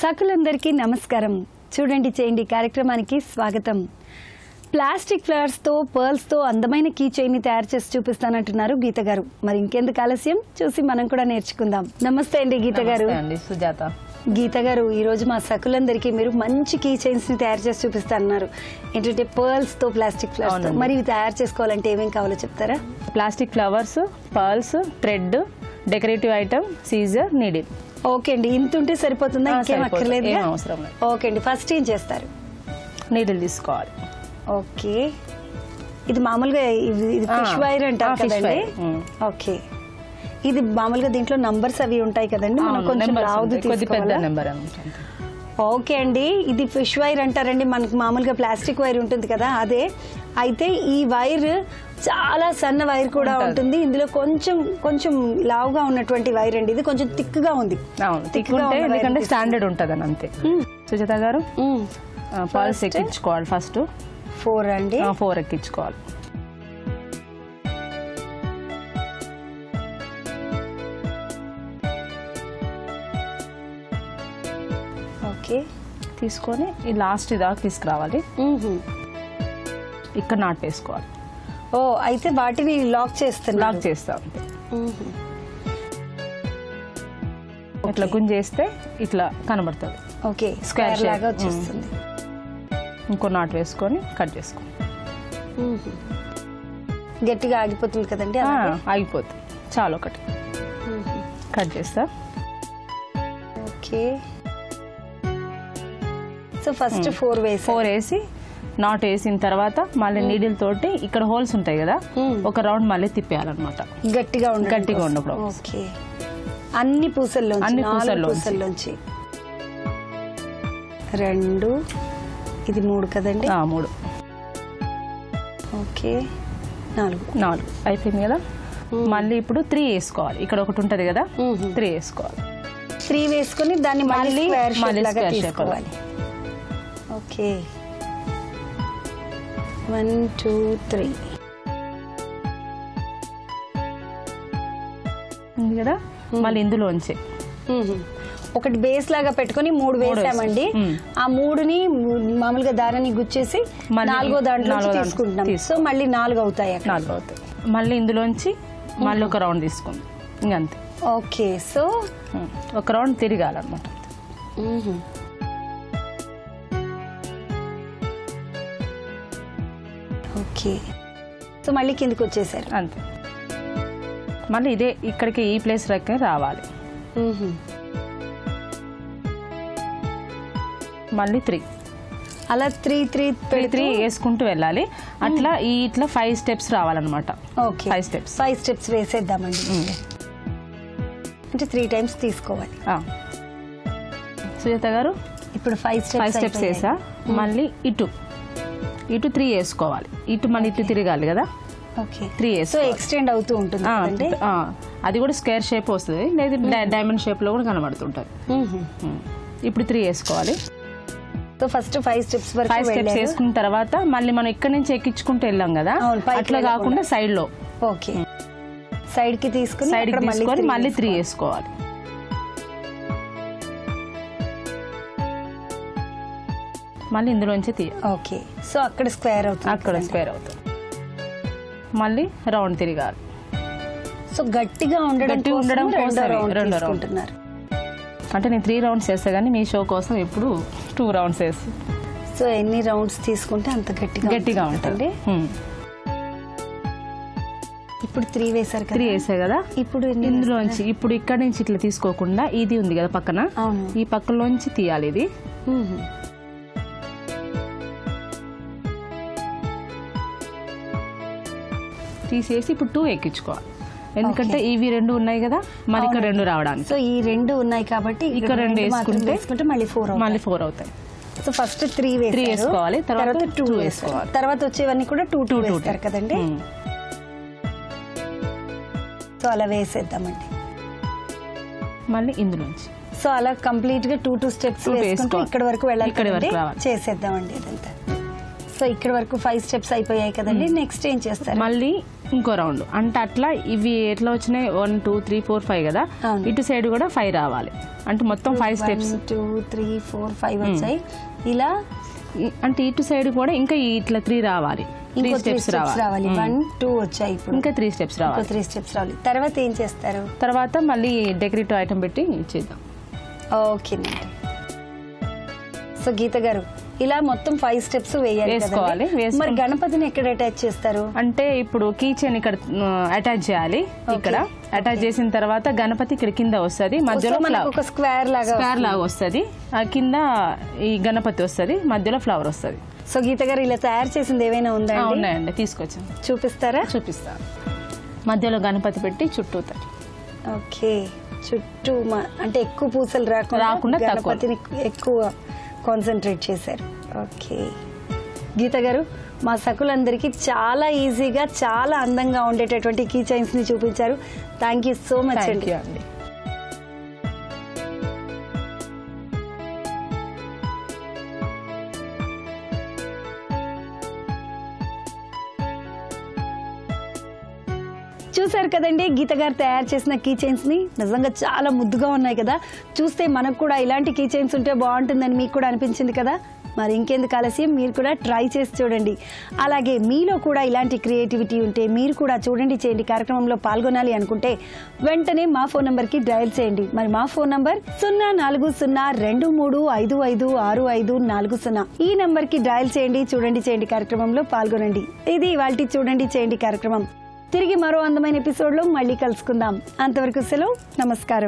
సకులందరికీ నమస్కారం. చూడండి చేయండి కార్యక్రమానికి స్వాగతం. ప్లాస్టిక్ ఫ్లవర్స్ తో పర్ల్స్ తో అందమైన కీ చైన్ ని తయారు చేసి చూపిస్తానంటున్నారు గీత గారు. మరి ఇంకెందుకు ఆలస్యం, చూసి మనం కూడా నేర్చుకుందాం. నమస్తే అండి గీత గారు. సుజాత. గీత గారు, ఈ రోజు మా సకులందరికీ మీరు మంచి కీ చైన్స్ ని తయారు చేసి చూపిస్తారన్నారు. ఏంటంటే పర్ల్స్ తో ప్లాస్టిక్ ఫ్లవర్స్ తో. మరి ఇవి తయారు చేసుకోవాలంటే ఏమేం కావాలో చెప్తారా? Plastic flowers, pearls, thread, decorative item, scissor, needle. Okay అండి, ఇంత ఉంటే సరిపోతుందా? ఇంకేం అక్కర్లేదు? అవసరం లేదు. ఓకే అండి, ఫస్ట్ ఏం చేస్తారు? నీడిల్ తీసుకోవాలి. ఓకే, ఇది మామూలుగా ఇది ఫిష్ వైర్ అంటారు కదండి. ఓకే, ఇది మామూలుగా దీంట్లో నంబర్స్ అవి ఉంటాయి కదండి, మనం కొంచెం లావుది తీసుకోవాలా? ఓకే అండి, ఇది ఫిష్ వైర్ అంటారండి. మనకి మామూలుగా ప్లాస్టిక్ వైర్ ఉంటుంది కదా, అదే. అయితే ఈ వైర్ చాలా సన్న వైర్ కూడా ఉంటుంది. ఇందులో కొంచెం కొంచెం లావుగా ఉన్నటువంటి వైర్ అండి. ఇది కొంచెం థిక్ గా ఉంది. ఎందుకంటే స్టాండర్డ్ ఉంటుంది అని అంతే. సుజాత గారు, పర్ల్స్ ఎక్కించుకోవాలి. ఫస్ట్ 4 అండి. 4 ఎక్కించుకోవాలి. ఓకే, తీసుకొని ఈ లాస్ట్ దాకా తీసుకురావాలి. ఇక్కడ నాట్ వేసుకోవాలి. ఓ, అయితే వాటిని లాక్ లాక్ చేస్తాం. ఇట్లా గుంజేస్తే ఇట్లా కనబడుతుంది. ఓకే, స్క్వేర్ లాగా వచ్చేస్తుంది. ఇంకో నాట్ వేసుకొని కట్ చేసుకో. గట్టిగా ఆగిపోతుంది కదండి. ఆగిపోతుంది. చాలా ఒకటి కట్ చేస్తా. ఓకే, సో ఫస్ట్ 4 వేసి నాట్ వేసిన తర్వాత మళ్ళీ నీడిల్ తోటి ఇక్కడ హోల్స్ ఉంటాయి కదా, ఒక రౌండ్ మళ్ళీ తిప్పేయాలన్నమాట. గట్టిగా ఉన్నప్పుడు. ఓకే, అన్ని పూసల్లోంచి 2, ఇది 3 కదండి. 3. ఓకే, 4 అయిపోయింది కదా. మళ్ళీ ఇప్పుడు 3 వేసుకోవాలి. ఇక్కడ ఒకటి ఉంటది కదా, 3 వేసుకోవాలి. 3 వేసుకొని దాన్ని మళ్ళీ స్క్వేర్ తీసుకోవాలి. ఓకే, 1 2 3 ఉంది కదా. మళ్ళీ ఇందులోంచి ఒకటి బేస్ లాగా పెట్టుకుని 3 వేసామండి. ఆ 3ని మామూలుగా దారాన్ని గుచ్చేసి 4వ దాంట్లో తీసుకుంటున్నాం. సో మళ్ళీ 4 అవుతాయి. 4 అవుతాయి. మళ్ళీ ఇందులోంచి మళ్ళీ ఒక రౌండ్ తీసుకుందాం. ఇంకంతే. ఓకే, సో ఒక రౌండ్ తిరగాలన్నమాట. ఓకే, సో మళ్ళీ కిందకి వచ్చేసారు. అంతే. మళ్ళీ ఇదే ఇక్కడికి ఈ ప్లేస్ రకే రావాలి. మళ్ళీ 3 అలా 3 వేసుకుంటూ వెళ్ళాలి. అట్లా ఇట్లా 5 స్టెప్స్ రావాలన్నమాట. ఓకే, 5 స్టెప్స్ వేసేద్దామండి. అంటే 3 టైమ్స్ తీసుకోవాలి. సుజాత గారు, ఇప్పుడు 5 స్టెప్స్ వేసా. మళ్ళీ ఇటు 3 వేసుకోవాలి. ఇటు మళ్ళీ ఇటు తిరగాలి కదా. ఓకే, 3 సో ఎక్స్టెండ్ అవుతూ ఉంటుంది. అది కూడా స్క్వేర్ షేప్ వస్తుంది, లేదా డైమండ్ షేప్ లో కూడా కనబడుతుంటది. ఇప్పుడు 3 వేసుకోవాలి. సో ఫస్ట్ 5 స్టెప్స్ వరకు 5 స్టెప్స్ వేసుకున్న తర్వాత మళ్ళీ మనం ఇక్కడ నుంచి ఎక్కించుకుంటూ వెళ్ళాం కదా, అట్లా కాకుండా సైడ్ లో. ఓకే, సైడ్ కి తీసుకుని మళ్ళీ 3 వేసుకోవాలి. మళ్ళీ ఇందులోంచి ఓకే, సో అక్కడ స్క్వేర్ అవుతుంది. మళ్ళీ రౌండ్ తిరగాలి. సో గట్టిగా ఉండడం కోసం 2 రౌండ్. అంటే నేను 3 రౌండ్స్ వేస్తా, కానీ మీ షో కోసం ఇప్పుడు 2 రౌండ్స్ వేస్తా. సో ఎన్ని రౌండ్స్ తీసుకుంటే అంత గట్టిగా ఉంటుంది. ఇప్పుడు 3 వేసారు కదా. 3 వేసా కదా. ఇప్పుడు ఇందులోంచి ఇప్పుడు ఇక్కడ నుంచి ఇట్లా తీసుకోకుండా ఇది ఉంది కదా పక్కన, ఈ పక్కలోంచి తీయాలి. ఇది తీసేసి ఇప్పుడు 2 ఎక్కించుకోవాలి. ఎందుకంటే ఇవి 2 ఉన్నాయి కదా, మరి ఇక్కడ 2 రావడానికి. సో ఈ 2 ఉన్నాయి కాబట్టి ఇక్కడ 2 వేసుకుంటే మళ్ళీ 4 అవుతాయి. సో ఫస్ట్ 3 వేసుకోవాలి, తర్వాత 2 వేసుకోవాలి. తర్వాత వచ్చేవన్నీ కూడా 2 వేస్తారు కదండి. సో అలా వేసేద్దామండి. మళ్ళీ ఇందులోంచి సో అలా కంప్లీట్ గా 2 స్టెప్స్ వేసుకుంటూ ఇక్కడ వరకు వెళ్ళాలి. చేసేద్దామండి ఇదంతా. సో ఇక్కడ వరకు 5 స్టెప్స్ అయిపోయాయి కదండి. నెక్స్ట్ ఏం చేస్తారు? మళ్ళీ ఇంకో రౌండ్ అంటే అట్లా ఇవి ఎట్లా వచ్చినాయి 1 2 3 4 5 కదా, ఇటు సైడ్ కూడా 5 రావాలి. అంటే మొత్తం 5 స్టెప్స్ 1 2 3 4 5 వచ్చాయి. ఇలా అంటే ఇటు సైడ్ కూడా ఇంకా ఇట్లా 3 రావాలి. 3 స్టెప్స్ రావాలి. 1 2 వచ్చాయి. ఇప్పుడు ఇంకా 3 స్టెప్స్ రావాలి. 3 స్టెప్స్ రావాలి. తర్వాత ఏం చేస్తారు? తర్వాత మళ్ళీ డెకరేటివ్ ఐటమ్ పెట్టి చేద్దాం. ఓకేనండి. సో గీత గారు ఇలా మొత్తం 5 స్టెప్స్ వేసుకోవాలి. మరి గణపతిని ఎక్కడ అటాచ్ చేస్తారు? అంటే ఇప్పుడు కీ చైన్ ఇక్కడ అటాచ్ చేయాలి. ఇక్కడ అటాచ్ చేసిన తర్వాత గణపతి ఇక్కడ కింద వస్తుంది, మధ్యలో ఒక స్క్వేర్ లాగా వస్తుంది, కింద ఈ గణపతి వస్తుంది, మధ్యలో ఫ్లవర్ వస్తుంది. సో గీత గారు ఇలా తయారు చేసింది ఏమైనా ఉందా? ఉన్నాయండి, తీసుకొచ్చాం. చూపిస్తారా? చూపిస్తాను. మధ్యలో గణపతి పెట్టి చుట్టూ. ఓకే, చుట్టూ అంటే ఎక్కువ పూసలు రాకుండా గణపతిని ఎక్కువ కాన్సన్ట్రేట్ చేశారు. ఓకే గీత గారు, మా సకులందరికీ చాలా ఈజీగా చాలా అందంగా ఉండేటటువంటి కీ చైన్స్ ని చూపించారు. థ్యాంక్ యూ సో మచ్ అండి. చూసారు కదండి గీత గారు తయారు చేసిన కీ చైన్స్ ని. నిజంగా చాలా ముద్దుగా ఉన్నాయి కదా. చూస్తే మనకు కూడా ఇలాంటి కీ చైన్స్ ఉంటే బాగుంటుందని మీకు కూడా అనిపించింది కదా. మరి ఇంకెందుకు ఆలస్యం, మీరు కూడా ట్రై చేసి చూడండి. అలాగే మీలో కూడా ఇలాంటి క్రియేటివిటీ ఉంటే మీరు కూడా చూడండి చేయండి కార్యక్రమంలో పాల్గొనాలి అనుకుంటే వెంటనే మా ఫోన్ నంబర్కి డయల్ చేయండి. మరి మా ఫోన్ నంబర్ 040223556540. ఈ నంబర్కి డయల్ చేయండి, చూడండి చేయండి కార్యక్రమంలో పాల్గొనండి. ఇది ఇవాల్టి చూడండి చేయండి కార్యక్రమం. తిరిగి మరో అందమైన ఎపిసోడ్లో మళ్ళీ కలుసుకుందాం. అంతవరకు సెలవు, నమస్కారం.